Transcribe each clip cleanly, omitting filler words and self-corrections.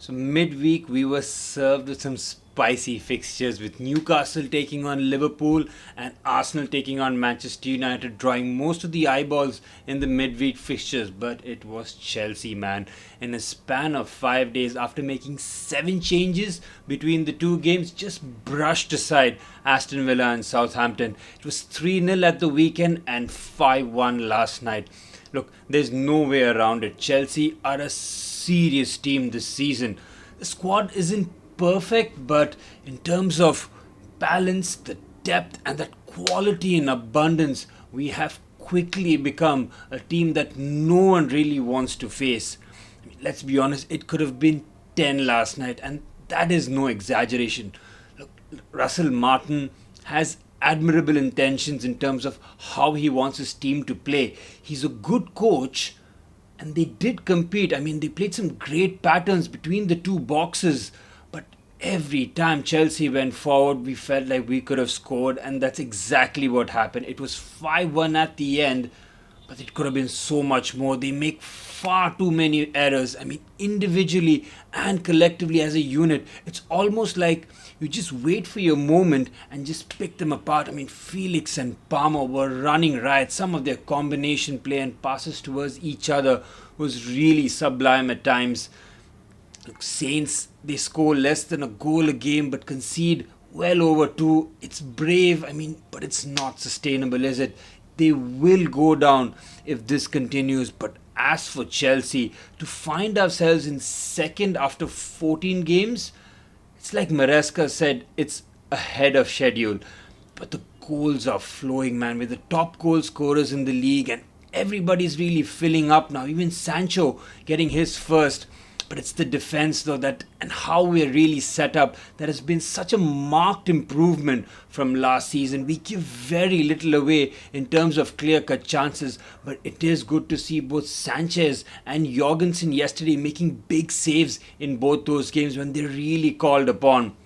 So midweek we were served with some spicy fixtures with Newcastle taking on Liverpool and Arsenal taking on Manchester United, drawing most of the eyeballs in the midweek fixtures. But it was Chelsea, man. In a span of 5 days, after making 7 changes between the two games, just brushed aside Aston Villa and Southampton. It was 3-0 at the weekend and 5-1 last night. Look, there's no way around it. Chelsea are a serious team this season. The squad isn't perfect, but in terms of balance, the depth, and that quality in abundance, we have quickly become a team that no one really wants to face. I mean, let's be honest, it could have been 10 last night, and that is no exaggeration. Look, Russell Martin has admirable intentions in terms of how he wants his team to play. He's a good coach, and they did compete. I mean, they played some great patterns between the two boxes, but every time Chelsea went forward, we felt like we could have scored, and that's exactly what happened. It was 5-1 at the end, but it could have been so much more. They make far too many errors. I mean, individually and collectively as a unit, it's almost like you just wait for your moment and just pick them apart. I mean, Felix and Palmer were running riot. Some of their combination play and passes towards each other was really sublime at times. Look, Saints, they score less than a goal a game but concede well over two. It's brave, I mean, but it's not sustainable, is it? They will go down if this continues. But as for Chelsea, to find ourselves in second after 14 games, it's like Maresca said, it's ahead of schedule. But the goals are flowing, man. We're the top goal scorers in the league, and everybody's really filling up now. Even Sancho getting his first. But it's the defense, though, that and how we're really set up that has been such a marked improvement from last season. We give very little away in terms of clear-cut chances, but it is good to see both Sanchez and Jorgensen yesterday making big saves in both those games when they're really called upon.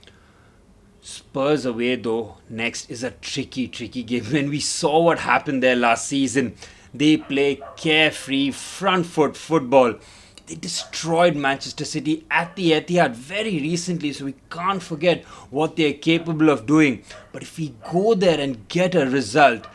Spurs away, though, next is a tricky game. When we saw what happened there last season, they play carefree, front foot football. They destroyed Manchester City at the Etihad very recently, so we can't forget what they're capable of doing. But if we go there and get a result,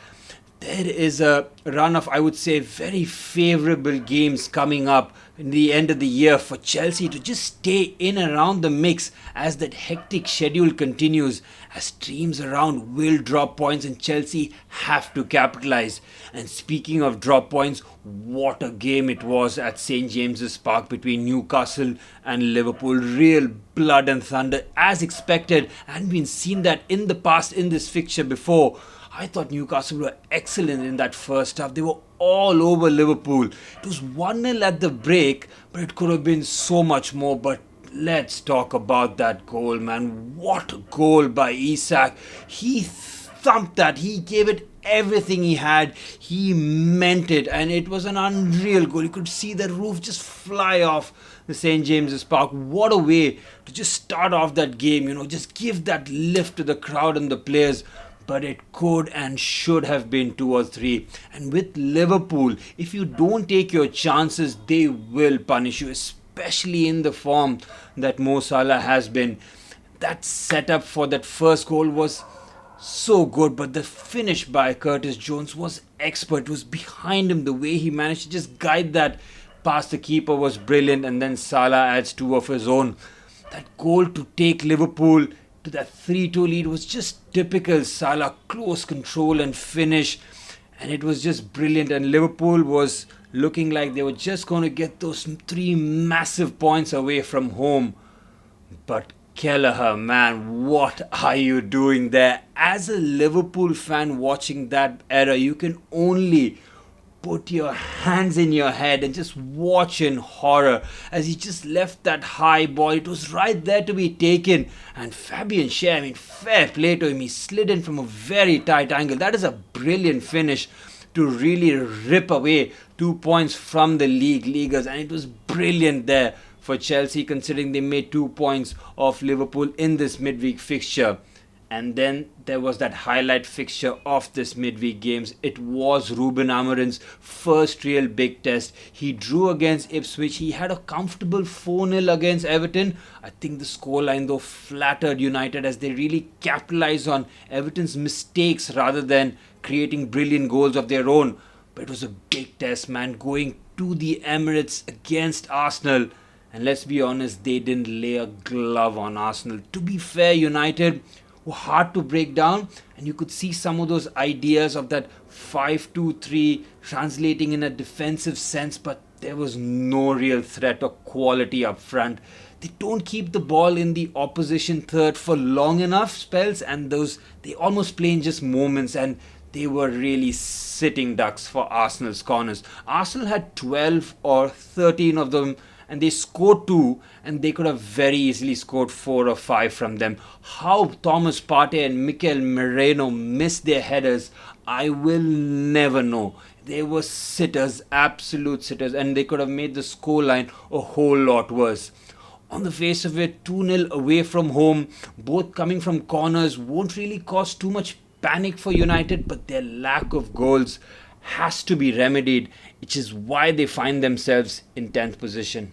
there is a run of, I would say, very favourable games coming up in the end of the year for Chelsea to just stay in around the mix as that hectic schedule continues, as teams around will drop points and Chelsea have to capitalise. And speaking of drop points, what a game it was at St James's Park between Newcastle and Liverpool. Real blood and thunder as expected, and we've seen that in the past in this fixture before. I thought Newcastle were excellent in that first half. They were all over Liverpool. It was 1-0 at the break, but it could have been so much more. But let's talk about that goal, man. What a goal by Isak. He thumped that. He gave it everything he had. He meant it, and it was an unreal goal. You could see the roof just fly off the St. James's Park. What a way to just start off that game, just give that lift to the crowd and the players. But it could and should have been 2 or 3. And with Liverpool, if you don't take your chances, they will punish you, especially in the form that Mo Salah has been. That setup for that first goal was so good, but the finish by Curtis Jones was expert. It was behind him. The way he managed to just guide that past the keeper was brilliant, and then Salah adds 2 of his own. That goal to take Liverpool to that 3-2 lead was just typical Salah, close control and finish, and it was just brilliant. And Liverpool was looking like they were just going to get those 3 massive points away from home. But Kelleher, man, what are you doing there? As a Liverpool fan watching that era, you can only put your hands in your head and just watch in horror as he just left that high ball. It was right there to be taken, and Fabian Schär, I mean, fair play to him. He slid in from a very tight angle. That is a brilliant finish to really rip away 2 points from the leaguers, and it was brilliant there for Chelsea considering they made 2 points off Liverpool in this midweek fixture. And then there was that highlight fixture of this midweek games. It was Ruben Amorim's first real big test. He drew against Ipswich. He had a comfortable 4-0 against Everton. I think the scoreline though flattered United as they really capitalized on Everton's mistakes rather than creating brilliant goals of their own. But it was a big test, man, going to the Emirates against Arsenal. And let's be honest, they didn't lay a glove on Arsenal. To be fair, United were hard to break down, and you could see some of those ideas of that 5-2-3 translating in a defensive sense, but there was no real threat or quality up front. They don't keep the ball in the opposition third for long enough spells, and they almost play in just moments, and they were really sitting ducks for Arsenal's corners. Arsenal had 12 or 13 of them, and they scored 2, and they could have very easily scored 4 or 5 from them. How Thomas Partey and Mikel Merino missed their headers, I will never know. They were sitters, absolute sitters, and they could have made the scoreline a whole lot worse. On the face of it, 2-0 away from home, both coming from corners, won't really cause too much panic for United, but their lack of goals has to be remedied, which is why they find themselves in 10th position.